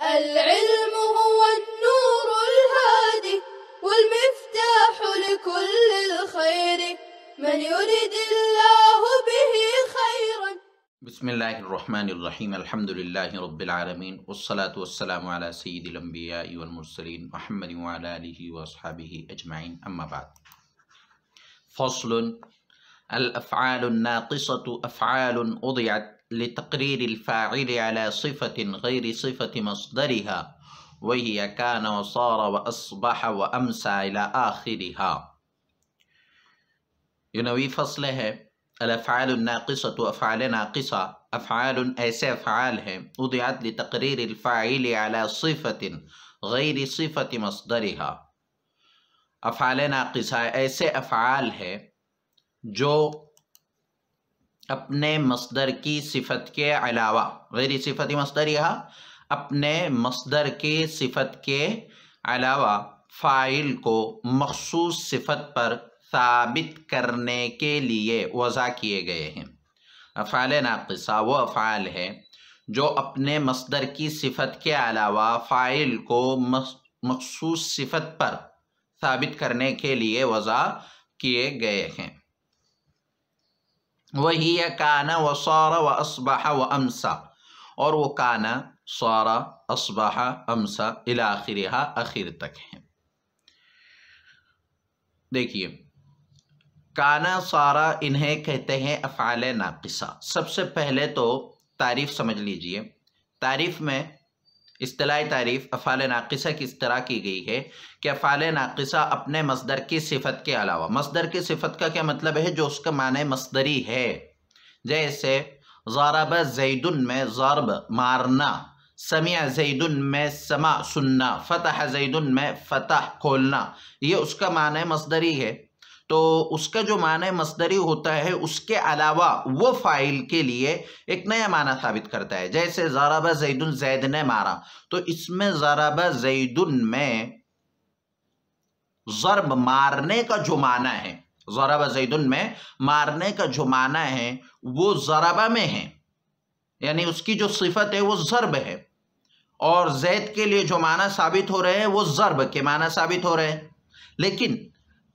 العلم هو النور الهادي والمفتاح لكل الخير من يريد الله به خيرا. بسم اللہ الرحمن الرحیم الحمد للہ رب العالمین والصلاة والسلام علی سید الانبیاء والمرسلین محمد وعلی آلہ واصحابہ اجمعین اما بعد. فصل الافعال الناقصة افعال وضعت لتقرير الفاعل على صفة غير صفة مصدرها وهي كان وصار وأصبح وأمسى إلى آخرها. یہ نوی فصل ہے. الافعال الناقصة افعال ناقصہ افعال ایسے افعال ہیں وضعت لتقریر الفاعل على صفة غیر صفة مصدرها. افعال ناقصہ ایسے افعال ہے جو اپنے مصدر کی صفت کے علاوہ غیر صفت مصدرها اپنے مصدر کی صفت کے علاوہ فاعل کو مخصوص صفت پر ثابت کرنے کے لیے وضع کیے گئے ہیں. افعال ناقصہ وہ افعال ہے جو اپنے مصدر کی صفت کے علاوہ فاعل کو مخصوص صفت پر ثابت کرنے کے لیے وضع کیے گئے ہیں. وَهِيَ كَانَ وَصَارَ وَأَصْبَحَ وَأَمْسَى اور وہ کانا صار اصبح امسا الی آخرہا آخر تک ہیں. دیکھیے کانا صارا انہیں کہتے ہیں افعال ناقصہ. سب سے پہلے تو تعریف سمجھ لیجئے. تعریف میں اصطلاحی تعریف افعال ناقصہ کی اس طرح کی گئی ہے کہ افعال ناقصہ اپنے مصدر کی صفت کے علاوہ، مصدر کی صفت کا کیا مطلب ہے؟ جو اس کا معنی مصدری ہے. جیسے ضرب زید میں ضرب مارنا، سمع زید میں سمع سننا، فتح زید میں فتح کھولنا، یہ اس کا معنی مصدری ہے. تو اس کا جو معنی مصدری ہوتا ہے اس کے علاوہ وہ فاعل کے لیے ایک نیا معنی ثابت کرتا ہے. جیسے ضرب زید زید نے مارا، تو اس میں ضرب زید میں ضرب مارنے کا جو معنی ہے، ضرب زید میں مارنے کا جو معنی ہے وہ ضربہ میں ہے، یعنی اس کی جو صفت ہے وہ ضرب ہے، اور زید کے لیے جو معنی ثابت ہو رہے ہیں وہ ضرب کے معنی ثابت ہو رہے ہیں. لیکن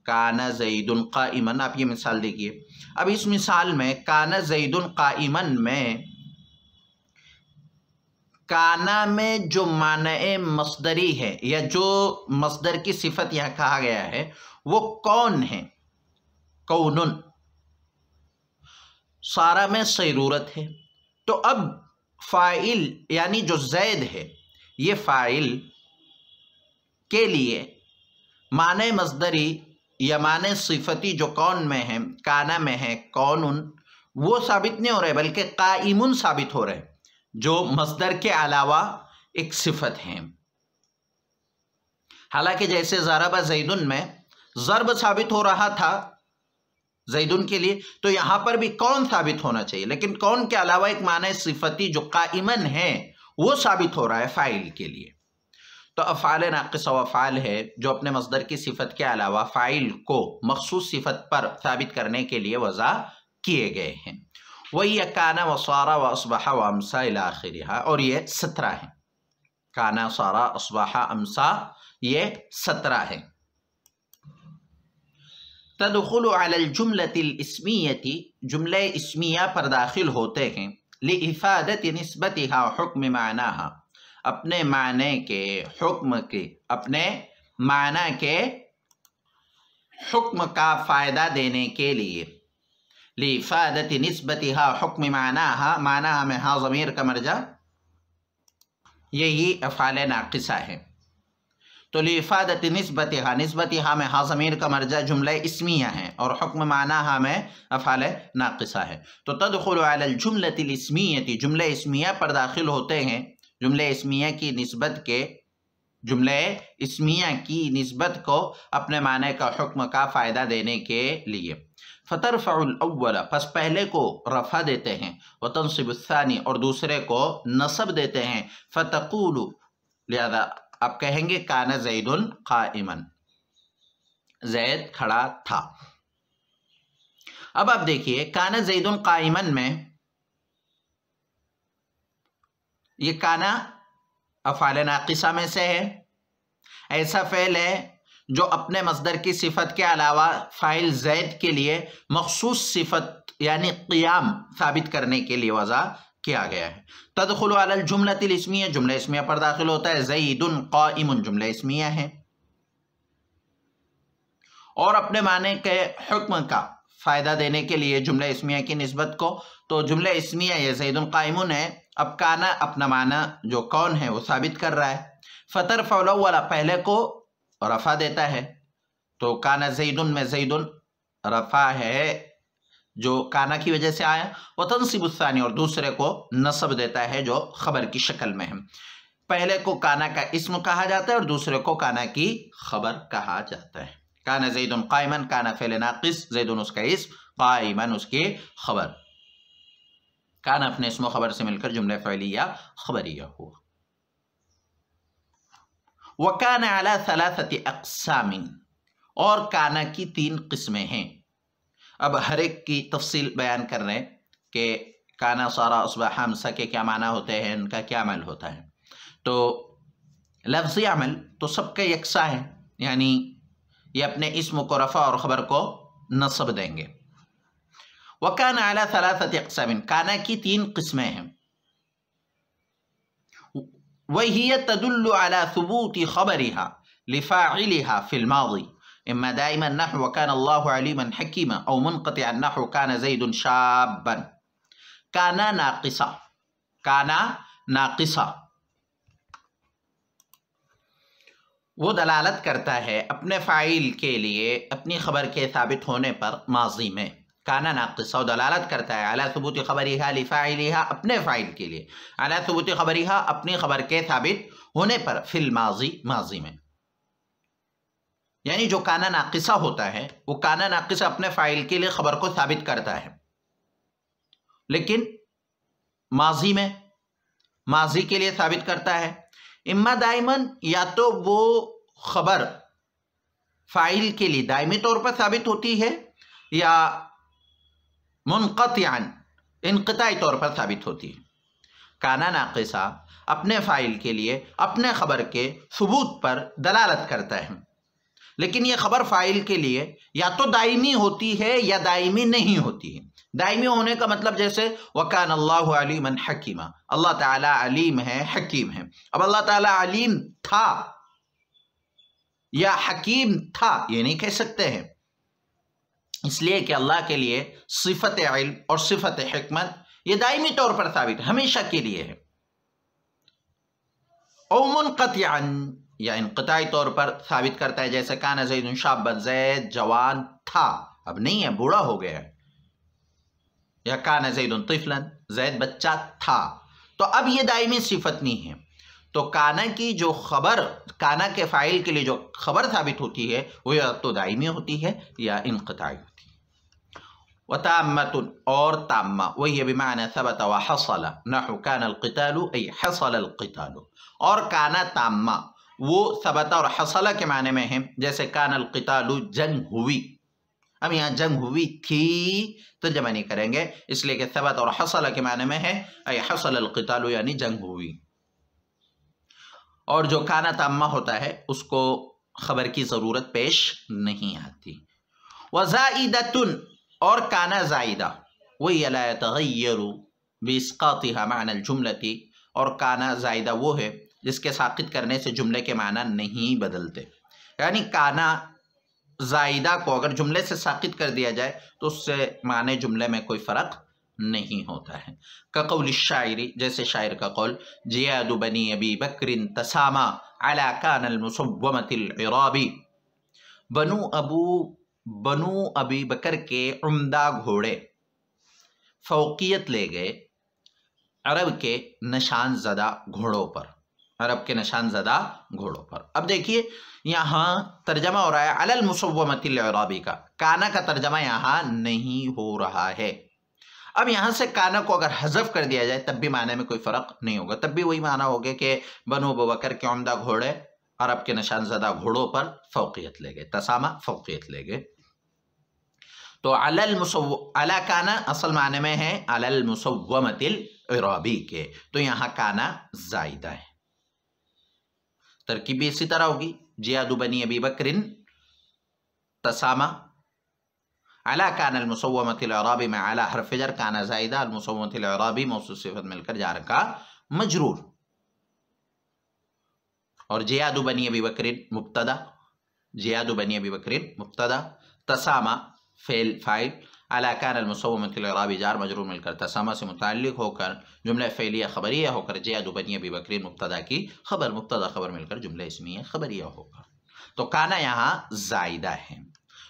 کانا زید قائما، آپ یہ مثال دیکھیے. اب اس مثال میں کانا زید قائما میں کانا میں جو معنی مصدری ہے یا جو مصدر کی صفت یہاں کہا گیا ہے وہ کون ہے؟ کونن. سارا میں سیرورت ہے. تو اب فاعل یعنی جو زید ہے یہ فاعل کے لیے معنی مصدری یا معنی صفتی جو کون میں ہے، کانا میں ہے، کونن، وہ ثابت نہیں ہو رہے بلکہ قائمن ثابت ہو رہے جو مصدر کے علاوہ ایک صفت ہے. حالانکہ جیسے ضرب زیدن میں ضرب ثابت ہو رہا تھا زیدن کے لیے، تو یہاں پر بھی کون ثابت ہونا چاہیے، لیکن کون کے علاوہ ایک معنی صفتی جو قائمن ہے وہ ثابت ہو رہا ہے فاعل کے لیے. تو افعال ناقصہ و افعال ہے جو اپنے مصدر کی صفت کے علاوہ فاعل کو مخصوص صفت پر ثابت کرنے کے لیے وضع کیے گئے ہیں. وَهِيَ كَانَ وَصَارَ وَأَصْبَحَ وَأَمْسَى إِلَى آخِرِهَا، اور یہ 17 ہیں. کانا صار اصبح امسا یہ 17 ہیں. تدخل علی الجملۃ الاسمیۃ، جملہ اسمیہ پر داخل ہوتے ہیں لإفادۃ نسبتها حکم معناها، اپنے معنی کے حکم کے، اپنے معنی کے حکم کا فائدہ دینے کے لیے. لإفادۃ نسبتها حکم معناها، معناها میں ہاں ضمیر کا مرجع یہی افعال ناقصہ ہے. تو لإفادۃ نسبتها، نسبتها میں ہاں ضمیر کا مرجع جملہ اسمیہ ہے اور حکم معناها میں افعال ناقصہ ہے. تو تدخل علی الجملۃ الاسمیۃ، جملہ اسمیہ پر داخل ہوتے ہیں جملہ اسمیہ کی نسبت کے، جملہ اسمیہ کی نسبت کو اپنے معنی کا حکم کا فائدہ دینے کے لیے. فترفع الاول، پس پہلے کو رفع دیتے ہیں، وتنصب الثانی، اور دوسرے کو نصب دیتے ہیں. فتقول، لہذا آپ کہیں گے کان زید قائما، زید کھڑا تھا. اب آپ دیکھیے کان زید قائما میں یہ کانا افعال ناقصہ میں سے ہے، ایسا فعل ہے جو اپنے مصدر کی صفت کے علاوہ فاعل زید کے لیے مخصوص صفت یعنی قیام ثابت کرنے کے لیے وضع کیا گیا ہے۔ تدخل علی الجملۃ الاسمیہ، جملہ اسمیہ پر داخل ہوتا ہے۔ زید قائم، جملہ اسمیہ ہے، اور اپنے معنی کے حکم کا فائدہ دینے کے لیے جملہ اسمیہ کی نسبت کو، تو جملہ اسمیہ یہ زید قائم ہے، اب کانا اپنا معنی جو کون ہے وہ ثابت کر رہا ہے۔ فترفع الاول، پہلے کو رفع دیتا ہے، تو کانا زید میں زید رفع ہے جو کانا کی وجہ سے آیا، وتنصب الثانی، اور دوسرے کو نصب دیتا ہے جو خبر کی شکل میں ہے۔ پہلے کو کانا کا اسم کہا جاتا ہے اور دوسرے کو کانا کی خبر کہا جاتا ہے۔ کانا زید قائما، کانا فعل ناقص، زید اس کا اسم، قائما اس کی خبر، کانا اپنے اسم و خبر سے مل کر جملہ فعلیہ خبریہ ہوا۔ وَكَانَ عَلَى ثَلَاثَةِ أَقْسَامٍ، اور کانا کی 3 قسمیں ہیں۔ اب ہر ایک کی تفصیل بیان کر رہے ہیں کہ کانا صارا اصبح حمزہ کے کیا معنی ہوتے ہیں، ان کا کیا عمل ہوتا ہے۔ تو لفظی عمل تو سب کا یکساں ہے، یعنی یہ اپنے اسم کو رفع اور خبر کو نصب دیں گے۔ وَكَانَ عَلَى ثَلَاثَةِ أَقْسَامٍ، کانا کی 3 قسمیں ہیں۔ وَهِيَ تَدُلُّ عَلَى ثُبُوتِ خَبَرِهَا لِفَاعِلِهَا فِي الْمَاضِي إما دائما نحو وكان الله عليما حكيما، او منقطعا نحو كان زيد شابا۔ کانا ناقصہ، کانا ناقصہ وہ دلالت کرتا ہے اپنے فاعل کے لیے اپنی خبر کے ثابت ہونے پر ماضی میں۔ کانا ناقصہ وہ دلالت کرتا ہے علی ثبوت خبرها لفاعلها، اپنے فاعل کے لیے، علی ثبوت خبرها اپنی خبر کے ثابت ہونے پر، فی الماضی ماضی میں، یعنی جو کانا ناقصہ ہوتا ہے وہ کانا ناقصہ اپنے فاعل کے لیے خبر کو ثابت کرتا ہے، لیکن ماضی میں ماضی کے لیے ثابت کرتا ہے۔ اما دائمن، یا تو وہ خبر فاعل کے لیے دائمی طور پر ثابت ہوتی ہے، یا منقطعا انقطاعی طور پر ثابت ہوتی ہے۔ کانا ناقصہ اپنے فاعل کے لیے اپنے خبر کے ثبوت پر دلالت کرتا ہے، لیکن یہ خبر فاعل کے لیے یا تو دائمی ہوتی ہے یا دائمی نہیں ہوتی ہے۔ دائمی ہونے کا مطلب جیسے وَكَانَ اللَّهُ عَلِيمًا حَكِيمًا، اللہ تعالیٰ علیم ہے، حکیم ہے۔ اب اللہ تعالیٰ علیم تھا یا حکیم تھا یہ نہیں کہہ سکتے ہیں، اس لیے کہ اللہ کے لیے صفت علم اور صفت حکمت یہ دائمی طور پر ثابت ہمیشہ کے لیے ہے۔ او منقطعا، یا انقطاعی طور پر ثابت کرتا ہے، جیسے کان زید شابا، زید جوان تھا، اب نہیں ہے، بوڑھا ہو گیا ہے۔ یا کان زید طفلا، زید بچہ تھا، تو اب یہ دائمی صفت نہیں ہے۔ تو کانا کی جو خبر، کانا کے فاعل کے لیے جو خبر ثابت ہوتی ہے وہ یا تو دائمی ہوتی ہے یا انقطاعی ہوتی ہے۔ وتامۃ، اور تامہ، وہی بمعنی ثبت وحصل نحو کان القتال ای حصل القتال، اور کانا تامہ وہ ثبت اور حصل کے معنی میں ہے، جیسے کان القتال جنگ ہوئی، اب یہاں جنگ ہوئی تھی ترجمہ نہیں کریں گے، اس لیے کہ ثبت اور حصل کے معنی میں ہے ای حصل القتال، یعنی جنگ ہوئی۔ اور جو کانا تامہ ہوتا ہے اس کو خبر کی ضرورت پیش نہیں آتی۔ وزائدۃ، اور کانا زائدہ، وہی لا يتغیر باسقاطها معنی الجملۃ، اور کانا زائدہ وہ ہے جس کے ساقط کرنے سے جملے کے معنی نہیں بدلتے، یعنی کانا زائدہ کو اگر جملے سے ساقط کر دیا جائے تو اس سے معنی جملے میں کوئی فرق نہیں ہوتا ہے۔ کقول الشاعر، جیسے شاعر کا قول، جیاد بنی ابی بکر تساما علی کان المصومۃ العرابی، بنو ابی بکر کے عمدہ گھوڑے فوقیت لے گئے عرب کے نشان زدہ گھوڑوں پر، عرب کے نشان زدہ گھوڑوں پر۔ اب دیکھیے یہاں ترجمہ ہو رہا ہے علی المصومۃ العرابی کا، کانا کا ترجمہ یہاں نہیں ہو رہا ہے۔ اب یہاں سے کانا کو اگر حذف کر دیا جائے تب بھی معنی میں کوئی فرق نہیں ہوگا، تب بھی وہی معنی ہوگا کہ بنو ابو بکر کے عمدہ گھوڑے عرب کے نشان زدہ گھوڑوں پر فوقیت لے گئے، تسامہ فوقیت لے گئے۔ تو علی کانا اصل معنی میں ہے علی المصومۃ العرابی کے، تو یہاں کانا زائدہ ہے۔ ترکیب بھی اسی طرح ہوگی، جیاد بنی ابی بکر تسامہ، علی کان المصومۃ الاعرابی میں علی حرف جر، کان زائدہ، المصومۃ الاعرابی موصوف صفت مل کر جار کا مجرور، اور جیاد بنی ابی بکر مبتدا، جیاد بنی ابی بکر مبتدا، تسامہ فعل فاعل، علی کان المصومۃ الاعرابی جار مجرور مل کر تسامہ سے متعلق ہو کر جملہ فعلیہ خبریہ ہو کر جیاد بنی ابی بکر مبتدا کی خبر، مبتدا خبر مل کر جملہ اسمیہ خبریہ ہوگا۔ تو کانا یہاں زائدہ ہے۔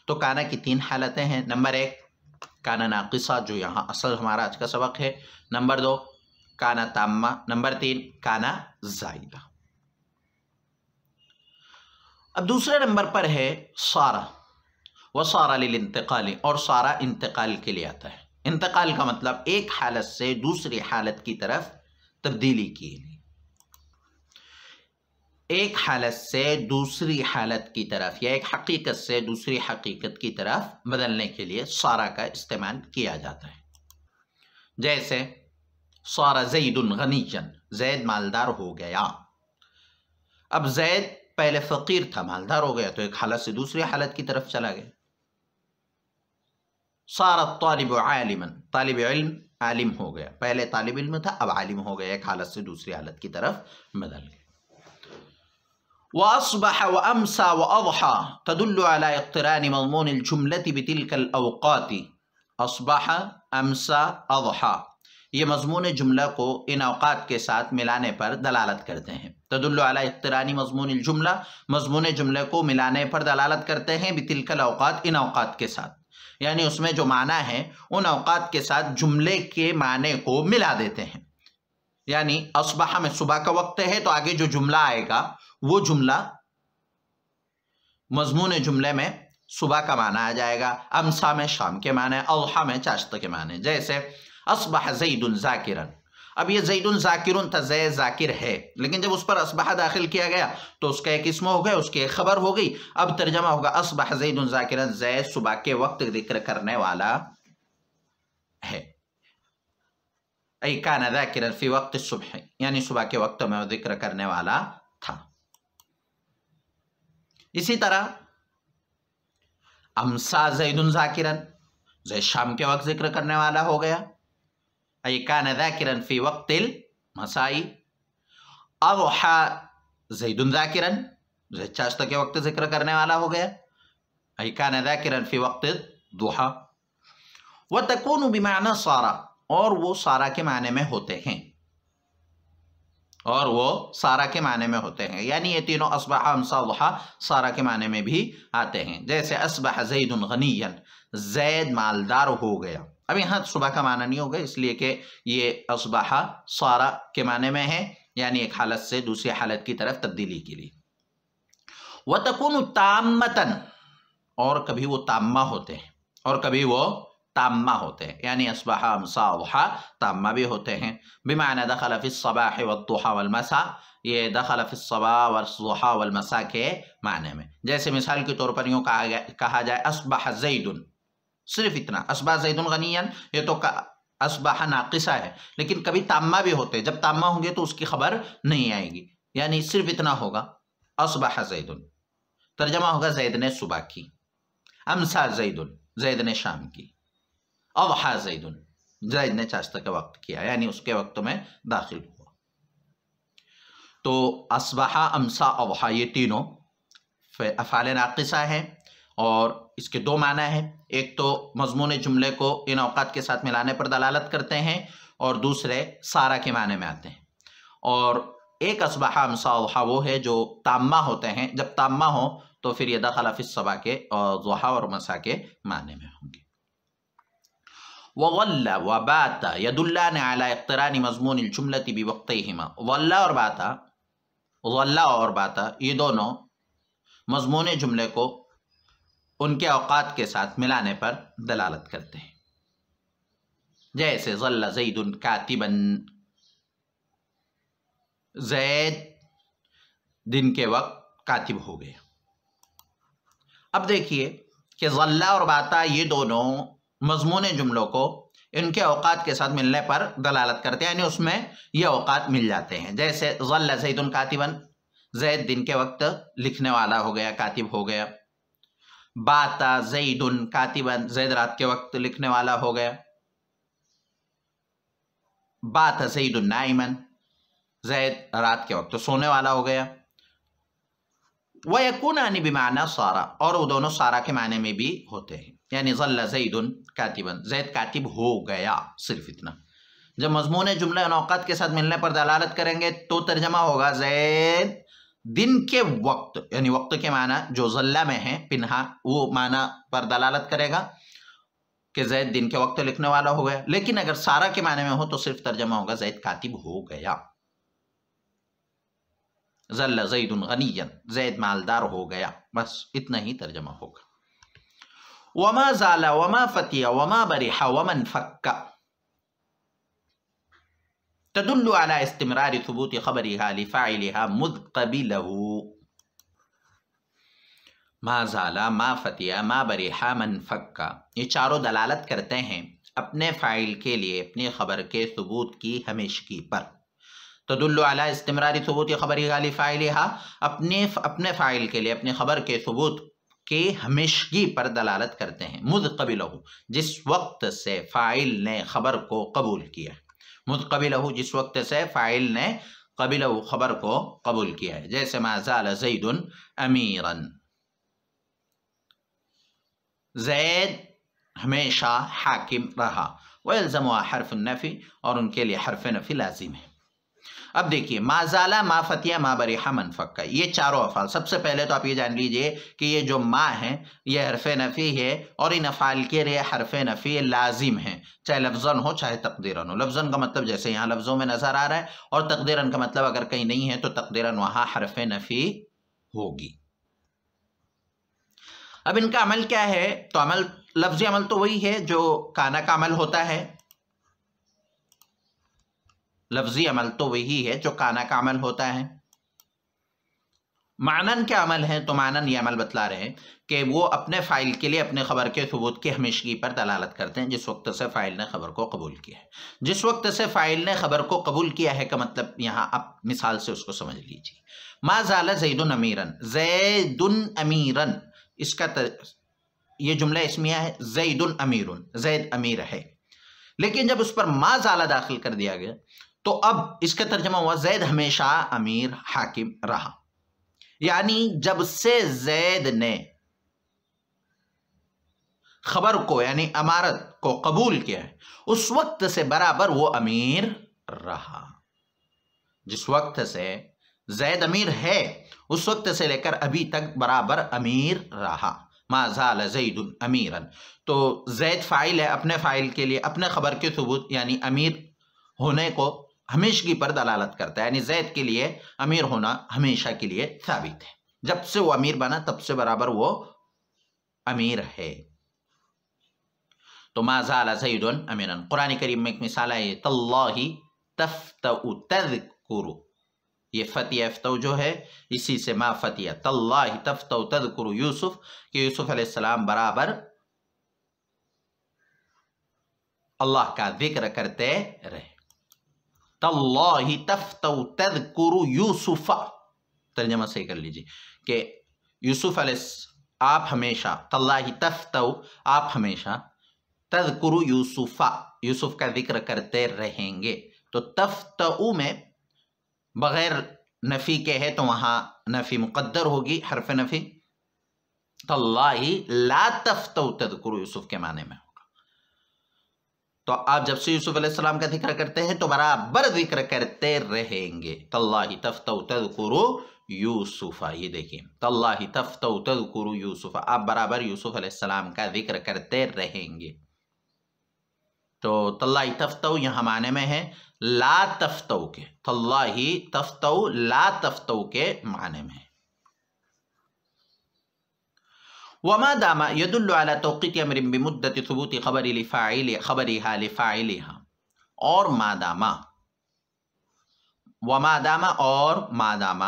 تو کانا کی 3 حالتیں ہیں، نمبر 1 کانا ناقصہ جو یہاں اصل ہمارا آج کا سبق ہے، نمبر 2 کانا تامہ، نمبر 3 کانا زائدہ۔ اب دوسرے نمبر پر ہے صارہ، وصارہ للانتقال، اور صارہ انتقال کے لیے آتا ہے۔ انتقال کا مطلب ایک حالت سے دوسری حالت کی طرف تبدیلی کی، ایک حالت سے دوسری حالت کی طرف یا ایک حقیقت سے دوسری حقیقت کی طرف بدلنے کے لیے صارہ کا استعمال کیا جاتا ہے۔ جیسے صار زید غنیا، زید مالدار ہو گیا۔ اب زید پہلے فقیر تھا، مالدار ہو گیا تو ایک حالت سے دوسری حالت کی طرف چلا گیا۔ صار الطالب عالما، طالب علم عالم ہو گیا، پہلے طالب علم تھا اب عالم ہو گیا، ایک حالت سے دوسری حالت کی طرف بدل گیا۔ وأصبح وأمسى وأضحى تدل على اقتران مضمون الجملة بتلك الأوقات۔ أصبح، أمسى، أضحى یہ مضمون جملہ کو ان اوقات کے ساتھ ملانے پر دلالت کرتے ہیں۔ تدل على اقتران مضمون الجملہ، مضمون جملے کو ملانے پر دلالت کرتے ہیں، بتلك الأوقات، ان اوقات کے ساتھ، یعنی اس میں جو معنی ہے ان اوقات کے ساتھ جملے کے معنی کو ملا دیتے ہیں۔ یعنی اصبح میں صبح کا وقت ہے تو آگے جو جملہ آئے گا وہ جملہ مضمون جملے میں صبح کا معنی آ جائے گا، امسا میں شام کے معنی، اضحیٰ میں چاشت کے معنی۔ جیسے اصبح زید ذاکرا، اب یہ زید ذاکر تھا، زید ذاکر ہے، لیکن جب اس پر اصبح داخل کیا گیا تو اس کا ایک اسم ہو گیا، اس کی ایک خبر ہو گئی۔ اب ترجمہ ہوگا اصبح زید ذاکرا، زید صبح کے وقت ذکر کرنے والا ہے، ای کان ذاکرا فی وقت الصبح، یعنی صبح کے وقت میں ذکر کرنے والا تھا۔ اسی طرح امسا زید ذاکرا، زید شام کے وقت ذکر کرنے والا ہو گیا، ای کان ذاکرا فی وقت المسائی۔ اضحى زید ذاکرا، زید چاشت کے وقت ذکر کرنے والا ہو گیا، ای کان ذاکرا فی وقت الضحى۔ وتکون بمعنی صار، اور وہ صارہ کے معنی میں ہوتے ہیں، اور وہ صارہ کے معنی میں ہوتے ہیں، یعنی یہ تینوں اصبح، امسا، ضحا صارہ کے معنی میں بھی آتے ہیں۔ جیسے اصبح زید غنیا، زید مالدار ہو گیا۔ اب یہاں صبح کا معنی نہیں ہوگا اس لیے کہ یہ اصبح صارہ کے معنی میں ہے، یعنی ایک حالت سے دوسری حالت کی طرف تبدیلی کے لیے۔ وَتَكُونُ تَامَّةً، اور کبھی وہ تامہ ہوتے ہیں اور کبھی وہ تامہ ہوتے ہیں، یعنی اصبح، امسا، ضحا تامہ بھی ہوتے ہیں۔ بمعنی دخل فی الصباح والضحى والمساء، یہ دخل فی الصباح والضحى والمساء کے معنی میں۔ جیسے مثال کے طور پر یوں کہا جائے اصبح زید، صرف اتنا، اصبح زید غنیا، یہ تو اصبح ناقصہ ہے، لیکن کبھی تامہ بھی ہوتے ہیں، جب تامہ ہوں گے تو اس کی خبر نہیں آئے گی، یعنی صرف اتنا ہوگا اصبح زید، ترجمہ ہوگا زید نے صبح کی، امسا زید، زید نے شام کی، اضحى زید، زید نے چاشت کا وقت کیا، یعنی اس کے وقت میں داخل ہوا۔ تو اصبح، امسا، اضحى یہ تینوں افعال ناقصہ ہیں، اور اس کے 2 معنی ہیں، ایک تو مضمون جملے کو ان اوقات کے ساتھ ملانے پر دلالت کرتے ہیں، اور دوسرے صارہ کے معنی میں آتے ہیں۔ اور ایک اصبح، امسا، اضحى وہ ہے جو تامہ ہوتے ہیں، جب تامہ ہو تو پھر یہ دخل فی الصباح کے اور ضحا اور مساء کے معنی میں ہوں گے۔ وظل وبات يدلان على اقتران مضمون الجملة بوقتيهما، ظل اور باتا، ظل اور باتا یہ دونوں مضمون جملے کو ان کے اوقات کے ساتھ ملانے پر دلالت کرتے ہیں۔ جیسے ظل زید کاتبا، زید دن کے وقت کاتب ہو گیا۔ اب دیکھیے کہ ظل اور باتا یہ دونوں مضمون جملوں کو ان کے اوقات کے ساتھ ملنے پر دلالت کرتے ہیں، یعنی اس میں یہ اوقات مل جاتے ہیں۔ جیسے ظل زید کاتبا، زید دن کے وقت لکھنے والا ہو گیا، کاتب ہو گیا۔ باتا زیدن کاتبن، زید رات کے وقت لکھنے والا ہو گیا۔ باتا زیدن نائمن، زید رات کے وقت سونے والا ہو گیا۔ وَيَكُونَانِ بِمَعْنَى صَارَ، اور وہ دونوں سارا کے معنی میں بھی ہوتے ہیں، یعنی ظل زید کاتبا، زید کاتب ہو گیا، صرف اتنا۔ جب مضمون جملہ ان اوقات کے ساتھ ملنے پر دلالت کریں گے تو ترجمہ ہوگا زید دن کے وقت، یعنی وقت کے معنی جو ظلہ میں ہے پنہا، وہ معنی پر دلالت کرے گا کہ زید دن کے وقت لکھنے والا ہو گیا۔ لیکن اگر سارا کے معنی میں ہو تو صرف ترجمہ ہوگا زید کاتب ہو گیا۔ ظل زید غنیا، زید مالدار ہو گیا، بس اتنا ہی ترجمہ ہوگا۔ وما زال وما فتیا وما برح وما انفک تدل على استمرار ثبوت خبرها لفاعلها مذ قبله۔ ما زال، ما فتیا، ما برح، ما انفک، یہ چاروں دلالت کرتے ہیں اپنے فاعل کے لیے اپنی خبر کے ثبوت کی ہمیشگی پر۔ تدل علی استمرار ثبوت خبرها لفاعلها، اپنے فاعل کے لیے اپنی خبر کے ثبوت کی ہمیشگی پر دلالت کرتے ہیں۔ مذ قبلہ، جس وقت سے فاعل نے خبر کو قبول کیا، مذ قبلہ، جس وقت سے فاعل نے قبلہ خبر کو قبول کیا ہے، جیسے ما زال زید امیرا، زید ہمیشہ حاکم رہا۔ وَيَلْزَمُهَا حرف النفی، اور ان کے لیے حرف نفی لازم ہے۔ اب دیکھیے ما زالہ، ما فتیہ، ما بریحہ، ما انفک، یہ چاروں افعال، سب سے پہلے تو آپ یہ جان لیجئے کہ یہ جو ما ہے یہ حرف نفی ہے، اور ان افعال کے لیے حرف نفی لازم ہے، چاہے لفظاً ہو چاہے تقدیراً ہو۔ لفظاً کا مطلب جیسے یہاں لفظوں میں نظر آ رہا ہے، اور تقدیراً کا مطلب اگر کہیں نہیں ہے تو تقدیراً وہاں حرف نفی ہوگی۔ اب ان کا عمل کیا ہے؟ تو عمل، لفظی عمل تو وہی ہے جو کانا کا عمل ہوتا ہے، لفظی عمل تو وہی ہے جو کانا کا عمل ہوتا ہے۔ معنن کیا عمل ہے؟ تو معنن یہ عمل بتلا رہے ہیں کہ وہ اپنے فاعل کے لیے اپنے خبر کے ثبوت کی ہمیشگی پر دلالت کرتے ہیں جس وقت سے فاعل نے خبر کو قبول کیا ہے۔ جس وقت سے فاعل نے خبر کو قبول کیا ہے کا مطلب یہاں آپ مثال سے اس کو سمجھ لیجیے۔ ما زال زید امیرا، زید امیرا، اس کا یہ جملہ اسمیہ ہے، زید امیر، زید امیر ہے، لیکن جب اس پر ما زال داخل کر دیا گیا تو اب اس کا ترجمہ ہوا زید ہمیشہ امیر حاکم رہا، یعنی جب سے زید نے خبر کو یعنی امارت کو قبول کیا ہے اس وقت سے برابر وہ امیر رہا۔ جس وقت سے زید امیر ہے اس وقت سے لے کر ابھی تک برابر امیر رہا۔ ما زال زید امیرا، تو زید فاعل ہے، اپنے فاعل کے لیے اپنے خبر کے ثبوت یعنی امیر ہونے کو ہمیشگی پر دلالت کرتا ہے، یعنی زید کے لیے امیر ہونا ہمیشہ کے لیے ثابت ہے، جب سے وہ امیر بنا تب سے برابر وہ امیر ہے۔ تو ما زال زید امیرا، قرآن کریم میں ایک مثال ہے تاللہ تفتأ تذکر، یہ فتیہ افتو جو ہے اسی سے ما فتیہ، تاللہ تفتأ تذکر یوسف، کہ یوسف علیہ السلام برابر اللہ کا ذکر کرتے رہے۔ تاللہ تفتأ تذکر یوسف، ترجمہ صحیح کر لیجیے کہ یوسف علیہ آپ ہمیشہ، تاللہ تفتأ آپ ہمیشہ، تذکر یوسف یوسف کا ذکر کرتے رہیں گے۔ تو تفتأ میں بغیر نفی کے ہے تو وہاں نفی مقدر ہوگی، حرف نفی، تاللہ لا تفتأ تذکر یوسف کے معنی میں ہوگا۔ تو آپ جب سے یوسف علیہ السلام کا ذکر کرتے ہیں تو برابر ذکر کرتے رہیں گے۔ تاللہ تفتأ تذکر یوسف، یہ دیکھیں تاللہ تفتأ تذکر یوسف، آپ برابر یوسف علیہ السلام کا ذکر کرتے رہیں گے۔ تو تاللہ تفتأ یہاں معنی میں ہے لا تفتأ کے، تاللہ تفتأ لا تفتأ کے معنی میں ہے۔ وما دام يدل على توقيت امر بمدة ثبوت خبرها لفاعلها، اور مادام، وما دام اور مادام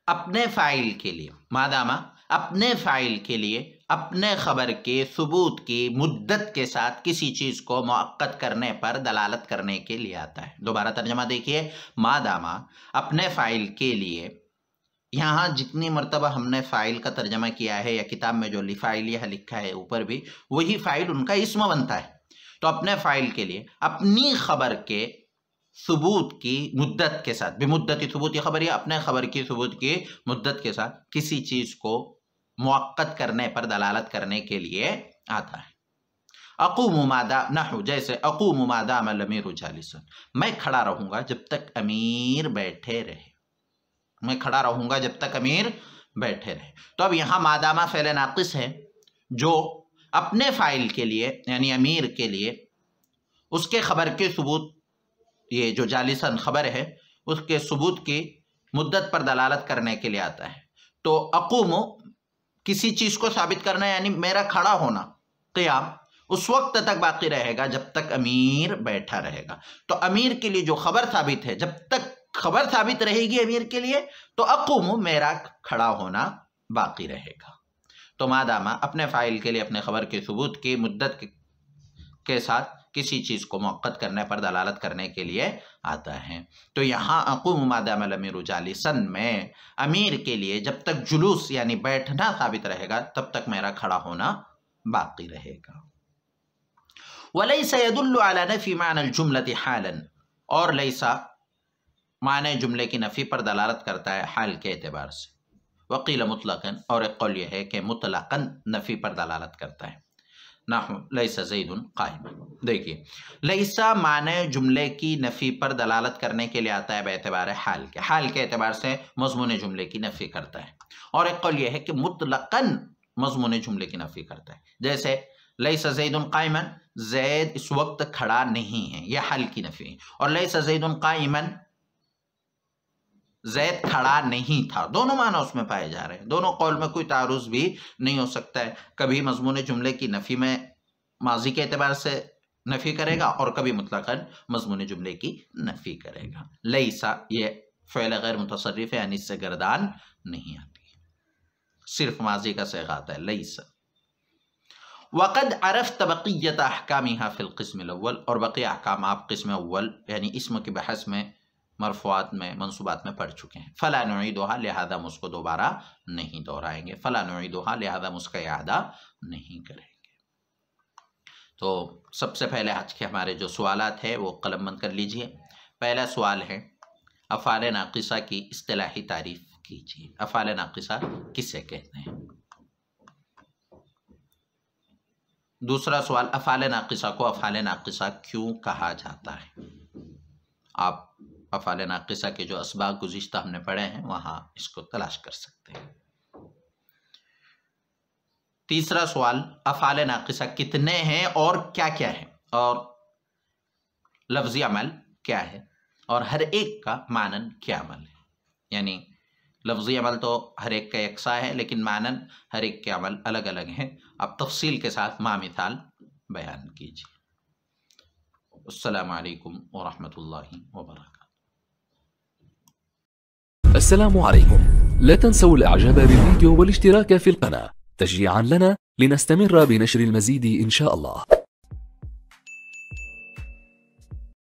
اپنے فاعل کے لیے، مادام اپنے فاعل کے لیے اپنے خبر کے ثبوت کی مدت کے ساتھ کسی چیز کو مؤقت کرنے پر دلالت کرنے کے لیے آتا ہے۔ دوبارہ ترجمہ دیکھیے، مادامہ اپنے فاعل کے لیے، یہاں جتنی مرتبہ ہم نے فاعل کا ترجمہ کیا ہے یا کتاب میں جو فاعلیہ لکھا ہے اوپر بھی، وہی فاعل ان کا اسم بنتا ہے۔ تو اپنے فاعل کے لیے اپنی خبر کے ثبوت کی مدت کے ساتھ، بمدت ثبوت خبر یا اپنے خبر کی ثبوت کی مدت کے ساتھ کسی چیز کو مؤقت کرنے پر دلالت کرنے کے لیے آتا ہے۔ اقوم مادا نحو، جیسے اقوم مادام الامیر جالسا، میں کھڑا رہوں گا جب تک امیر بیٹھے رہے، میں کھڑا رہوں گا جب تک امیر بیٹھے رہے۔ تو اب یہاں مادامہ فعل ناقص ہے جو اپنے فاعل کے لیے یعنی امیر کے لیے اس کے خبر کے ثبوت، یہ جو جالسن خبر ہے اس کے ثبوت کی مدت پر دلالت کرنے کے لیے آتا ہے۔ تو اقوم کسی چیز کو ثابت کرنا یعنی میرا کھڑا ہونا، قیام اس وقت تک باقی رہے گا جب تک امیر بیٹھا رہے گا۔ تو امیر کے لیے جو خبر ثابت ہے، جب تک خبر ثابت رہے گی امیر کے لیے تو اقوم میرا کھڑا ہونا باقی رہے گا۔ تو مادامہ اپنے فاعل کے لیے اپنے خبر کے ثبوت کی مدت کے ساتھ کسی چیز کو مؤقت کرنے پر دلالت کرنے کے لیے آتا ہے۔ تو یہاں اقوم مادام الامیر جالسن میں امیر کے لیے جب تک جلوس یعنی بیٹھنا ثابت رہے گا تب تک میرا کھڑا ہونا باقی رہے گا۔ وَلَيْسَ يَدُلُّ عَلَى نَفِي مَعْنَى الْجُمْلَةِ حَالًا، اور لیسا معنی جملے کی نفی پر دلالت کرتا ہے حال کے اعتبار سے۔ وقیل مطلقاً، اور ایک قول یہ ہے کہ مطلقاً نفی پر دلالت کرتا ہے۔ نحو لیس زید قائما، دیکھیے لیسا معنی جملے کی نفی پر دلالت کرنے کے لیے آتا ہے باعتبار حال کے، حال کے اعتبار سے مضمون جملے کی نفی کرتا ہے۔ اور ایک قول یہ ہے کہ مطلقاً مضمون جملے کی نفی کرتا ہے، جیسے لیس زید قائما، زید اس وقت کھڑا نہیں ہے، یہ حال کی نفی ہے۔ اور لیس زید قائما، زید کھڑا نہیں تھا، دونوں معنی اس میں پائے جا رہے ہیں، دونوں قول میں کوئی تعارض بھی نہیں ہو سکتا ہے۔ کبھی مضمون جملے کی نفی میں ماضی کے اعتبار سے نفی کرے گا اور کبھی مطلقاً مضمون جملے کی نفی کرے گا۔ لیسا یہ فعل غیر متصرف ہے یعنی اس سے گردان نہیں آتی، صرف ماضی کا صیغہ آتا ہے لیسا۔ وقد عرفت بقیت احکامها فی القسم الاول، اور بقیہ احکام آپ قسم اول یعنی اسم کی بحث میں، مرفوعات میں، منصوبات میں پڑھ چکے ہیں۔ فلا نعیدها، لہذا ہم اس کو دوبارہ نہیں دہرائیں گے، فلا نعیدها، لہذا ہم اس کا اعادہ نہیں کریں گے۔ تو سب سے پہلے آج کے ہمارے جو سوالات ہیں وہ قلم بند کر لیجئے۔ پہلا سوال ہے افعال ناقصہ کی اصطلاحی تعریف کیجئے، افعال ناقصہ کسے کہتے ہیں؟ دوسرا سوال، افعال ناقصہ کو افعال ناقصہ کیوں کہا جاتا ہے؟ آپ افعال ناقصہ کے جو اسباق گزشتہ ہم نے پڑھے ہیں وہاں اس کو تلاش کر سکتے ہیں۔ تیسرا سوال، افعال ناقصہ کتنے ہیں اور کیا کیا ہے، اور لفظی عمل کیا ہے، اور ہر ایک کا معنن کیا عمل ہے؟ یعنی لفظی عمل تو ہر ایک کا یکساں ہے لیکن معنن ہر ایک کے عمل الگ الگ ہیں۔ آپ تفصیل کے ساتھ مثال بیان کیجیے۔ السلام علیکم ورحمۃ اللہ وبرکاتہ۔ السلام عليكم، لا تنسوا الاعجاب بالفيديو والاشتراك في القناة تشجيعا لنا لنستمر بنشر المزيد إن شاء الله.